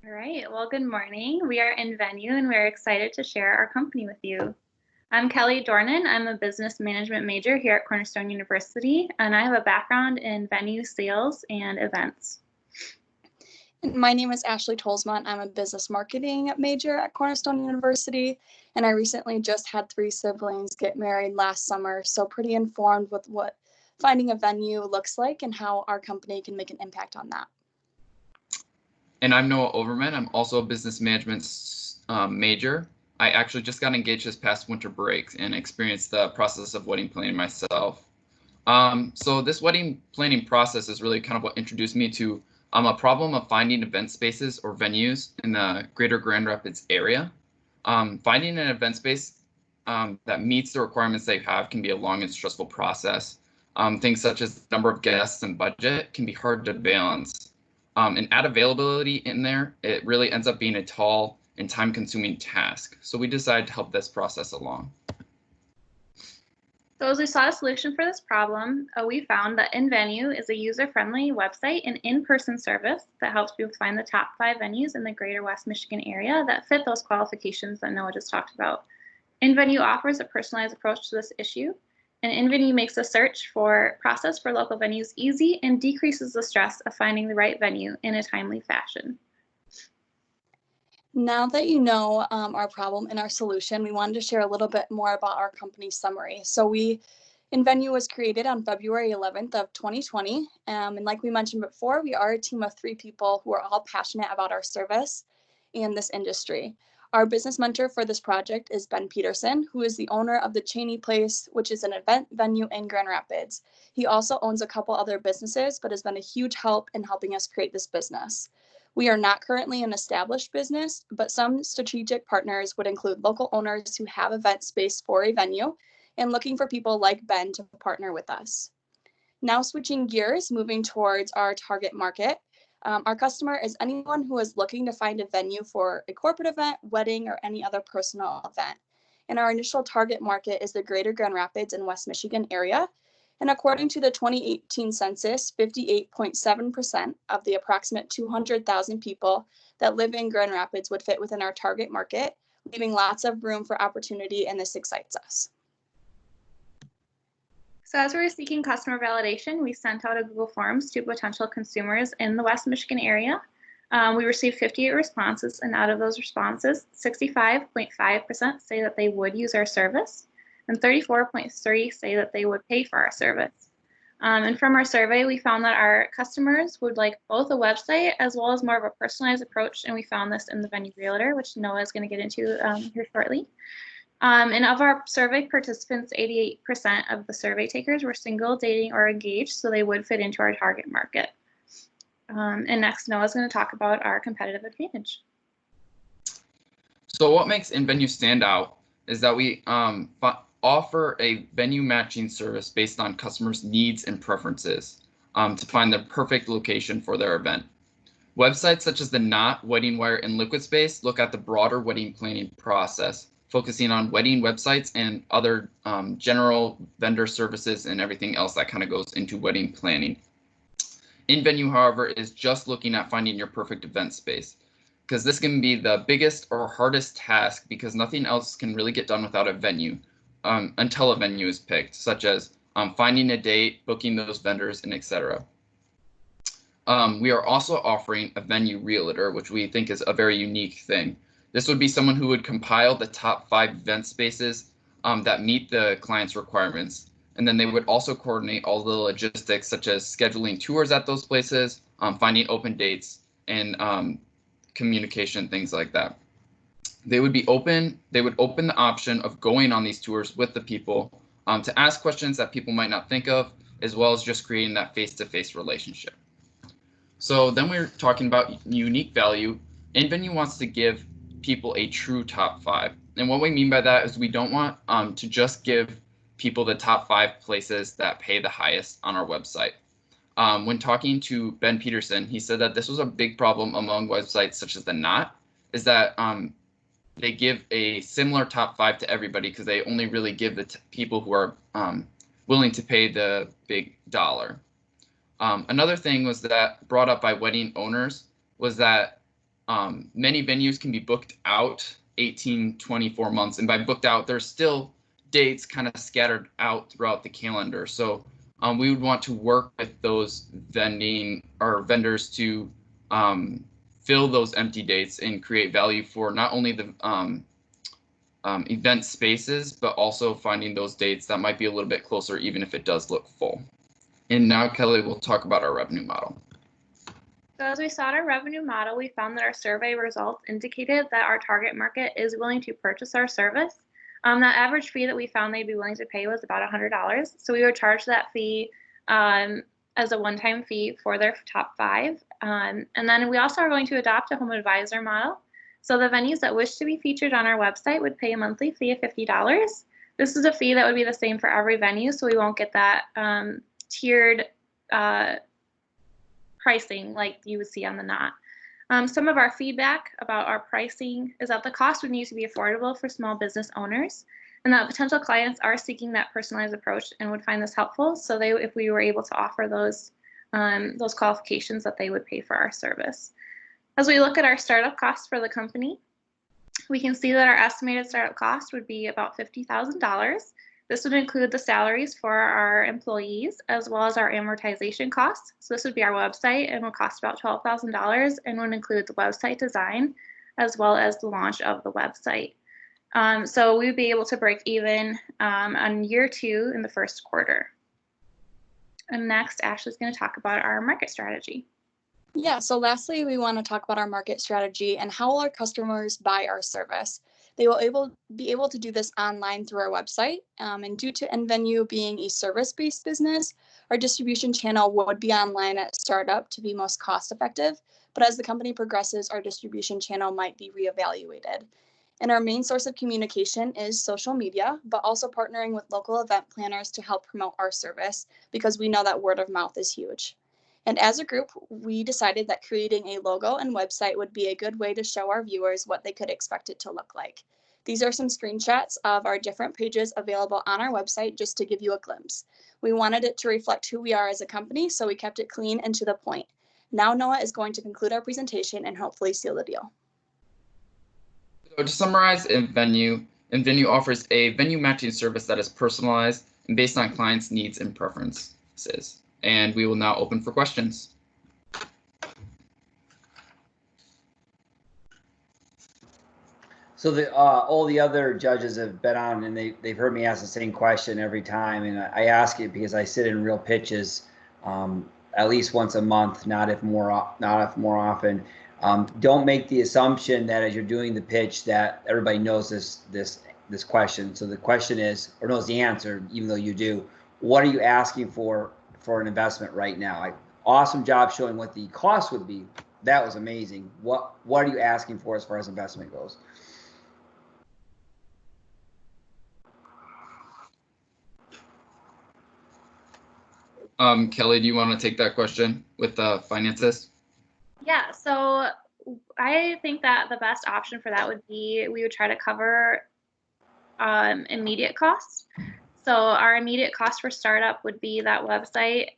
All right, well, good morning. We are in venue and we're excited to share our company with you. I'm Kelly Dornan. I'm a business management major here at Cornerstone University, and I have a background in venue sales and events. My name is Ashley Tolsmont. I'm a business marketing major at Cornerstone University, and I recently just had 3 siblings get married last summer, so pretty informed with what finding a venue looks like and how our company can make an impact on that. And I'm Noah Overman. I'm also a business management major. I actually just got engaged this past winter break and experienced the process of wedding planning myself. So this wedding planning process is really kind of what introduced me to a problem of finding event spaces or venues in the greater Grand Rapids area. Finding an event space that meets the requirements they have can be a long and stressful process. Things such as the number of guests and budget can be hard to balance. And add availability in there, it really ends up being a tall and time-consuming task. So we decided to help this process along. So as we sought a solution for this problem, we found that InVenue is a user-friendly website and in-person service that helps people find the top 5 venues in the greater West Michigan area that fit those qualifications that Noah just talked about. InVenue offers a personalized approach to this issue, and InVenue makes the search process for local venues easy and decreases the stress of finding the right venue in a timely fashion. Now that you know our problem and our solution, we wanted to share a little bit more about our company summary. So InVenue was created on February 11th of 2020. And like we mentioned before, we are a team of 3 people who are all passionate about our service and this industry. Our business mentor for this project is Ben Peterson, who is the owner of the Cheney Place, which is an event venue in Grand Rapids. He also owns a couple other businesses, but has been a huge help in helping us create this business. We are not currently an established business, but some strategic partners would include local owners who have event space for a venue and looking for people like Ben to partner with us. Now switching gears, moving towards our target market. Our customer is anyone who is looking to find a venue for a corporate event, wedding, or any other personal event. And our initial target market is the greater Grand Rapids and West Michigan area. And according to the 2018 census, 58.7% of the approximate 200,000 people that live in Grand Rapids would fit within our target market, leaving lots of room for opportunity, and this excites us. So as we were seeking customer validation, we sent out a Google Forms to potential consumers in the West Michigan area. We received 58 responses, and out of those responses, 65.5% say that they would use our service, and 34.3% say that they would pay for our service. And from our survey, we found that our customers would like both a website as well as more of a personalized approach, and we found this in the Venue Realtor, which Noah is going to get into here shortly. And of our survey participants, 88% of the survey takers were single, dating, or engaged, so they would fit into our target market. And next, Noah's going to talk about our competitive advantage. So what makes InVenue stand out is that we offer a venue matching service based on customers' needs and preferences to find the perfect location for their event. Websites such as the Knot, Wedding Wire, and Liquid Space look at the broader wedding planning process, focusing on wedding websites and other general vendor services and everything else that kind of goes into wedding planning. InVenue, however, is just looking at finding your perfect event space, because this can be the biggest or hardest task because nothing else can really get done without a venue until a venue is picked, such as finding a date, booking those vendors, and etc. We are also offering a venue realtor, which we think is a very unique thing. This would be someone who would compile the top 5 event spaces that meet the client's requirements. And then they would also coordinate all the logistics, such as scheduling tours at those places, finding open dates, and communication, things like that. They would open the option of going on these tours with the people to ask questions that people might not think of, as well as just creating that face-to-face relationship. So then we're talking about unique value. InVenue wants to give people a true top 5. And what we mean by that is we don't want to just give people the top 5 places that pay the highest on our website. When talking to Ben Peterson, he said that this was a big problem among websites such as the Knot, is that they give a similar top 5 to everybody because they only really give the people who are willing to pay the big dollar. Another thing was that brought up by wedding owners was that many venues can be booked out 18, 24 months. And by booked out, there's still dates kind of scattered out throughout the calendar. So we would want to work with those vendors to fill those empty dates and create value for not only the event spaces, but also finding those dates that might be a little bit closer, even if it does look full. And now Kelly will talk about our revenue model. So as we sought our revenue model, we found that our survey results indicated that our target market is willing to purchase our service. That average fee that we found they'd be willing to pay was about $100. So we would charge that fee as a one-time fee for their top 5. And then we also are going to adopt a home advisor model. So the venues that wish to be featured on our website would pay a monthly fee of $50. This is a fee that would be the same for every venue, so we won't get that tiered pricing like you would see on the Knot. Some of our feedback about our pricing is that the cost would need to be affordable for small business owners, and that potential clients are seeking that personalized approach and would find this helpful. So if we were able to offer those qualifications, that they would pay for our service. As we look at our startup costs for the company, we can see that our estimated startup cost would be about $50,000. This would include the salaries for our employees as well as our amortization costs. So this would be our website and will cost about $12,000 and would include the website design as well as the launch of the website. So we would be able to break even on year 2 in the first quarter. And next, Ashley's going to talk about our market strategy. Yeah, so lastly, we want to talk about our market strategy and how will our customers buy our service. They will be able to do this online through our website. And due to NVenue being a service-based business, our distribution channel would be online at startup to be most cost effective. But as the company progresses, our distribution channel might be reevaluated. And our main source of communication is social media, but also partnering with local event planners to help promote our service because we know that word of mouth is huge. And as a group, we decided that creating a logo and website would be a good way to show our viewers what they could expect it to look like. These are some screenshots of our different pages available on our website just to give you a glimpse. We wanted it to reflect who we are as a company, so we kept it clean and to the point. Now Noah is going to conclude our presentation and hopefully seal the deal. So to summarize, MVenue offers a venue matching service that is personalized and based on clients' needs and preferences. And we will now open for questions. So all the other judges have been on and they've heard me ask the same question every time. And I ask it because I sit in real pitches at least once a month, not if more often. Don't make the assumption that as you're doing the pitch that everybody knows this question. So the question is, or knows the answer, even though you do, what are you asking for an investment right now? Awesome job showing what the cost would be. That was amazing. What are you asking for as far as investment goes? Kelly, do you want to take that question with the finances? Yeah, so I think that the best option for that would be we would try to cover immediate costs. So our immediate cost for startup would be that website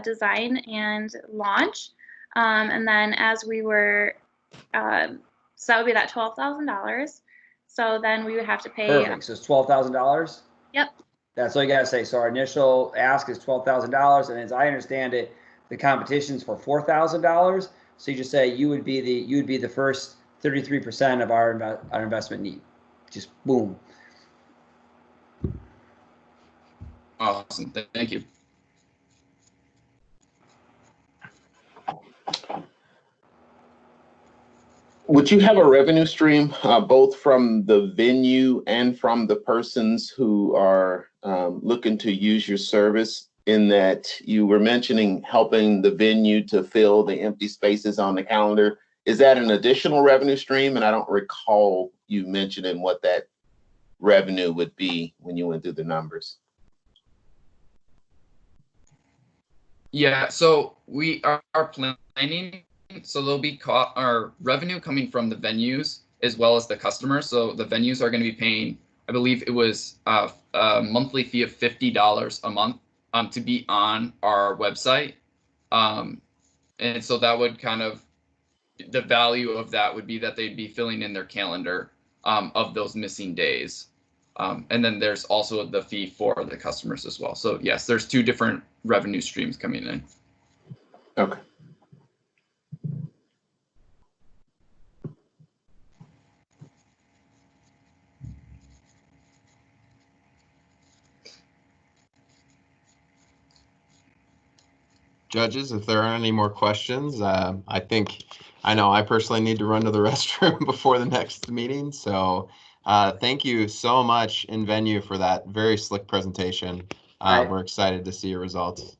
design and launch. And then as we were, so that would be that $12,000. So then we would have to pay. Perfect. So it's $12,000? Yep. That's all you got to say. So our initial ask is $12,000. And as I understand it, the competition's for $4,000. So you just say you would be the first 33% of our investment need. Just boom. Awesome. Thank you. Would you have a revenue stream both from the venue and from the persons who are looking to use your service, in that you were mentioning helping the venue to fill the empty spaces on the calendar? Is that an additional revenue stream? And I don't recall you mentioning what that revenue would be when you went through the numbers. Yeah, so we are planning, so there'll be our revenue coming from the venues as well as the customers. So the venues are going to be paying, I believe it was a monthly fee of $50 a month to be on our website. And so that would kind of the value of that would be that they'd be filling in their calendar of those missing days. And then there's also the fee for the customers as well. So yes, there's two different revenue streams coming in. Okay. Judges, if there aren't any more questions, I know I personally need to run to the restroom before the next meeting. So thank you so much, InVenue, for that very slick presentation. We're excited to see your results.